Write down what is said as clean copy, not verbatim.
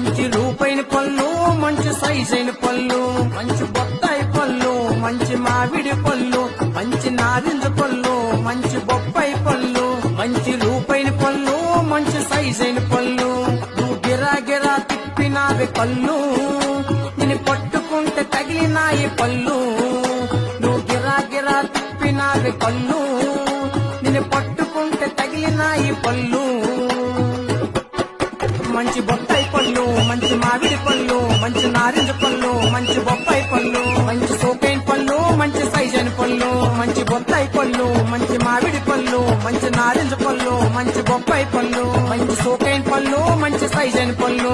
మంచి రూపైన పళ్ళు మంచి సైజైన పళ్ళు మంచి బొత్తాయి పళ్ళు మంచి మామిడి పళ్ళు మంచి నారింజ పళ్ళు మంచి బొప్పాయి పళ్ళు మంచి రూపైన పళ్ళు మంచి సైజైన పళ్ళు నువ్వు గిరా గిరా తిప్పినావి పళ్ళు నిన్ను పట్టుకుంటే తగిలినాయి పళ్ళు నువ్వు గిరా గిరా తిప్పినావి పళ్ళు నిన్ను పట్టుకుంటే తగిలినాయి పళ్ళు మంచి బొప్పాయి పళ్ళు మంచి మామిడి పళ్ళు మంచి నారింజ పళ్ళు మంచి బొప్పాయి పళ్ళు మంచి సోకైన పళ్ళు మంచి సైజైన పళ్ళు మంచి బొప్పాయి పళ్ళు మంచి మామిడి పళ్ళు మంచి నారింజ పళ్ళు మంచి బొప్పాయి పళ్ళు మంచి సోకైన పళ్ళు మంచి సైజైన పళ్ళు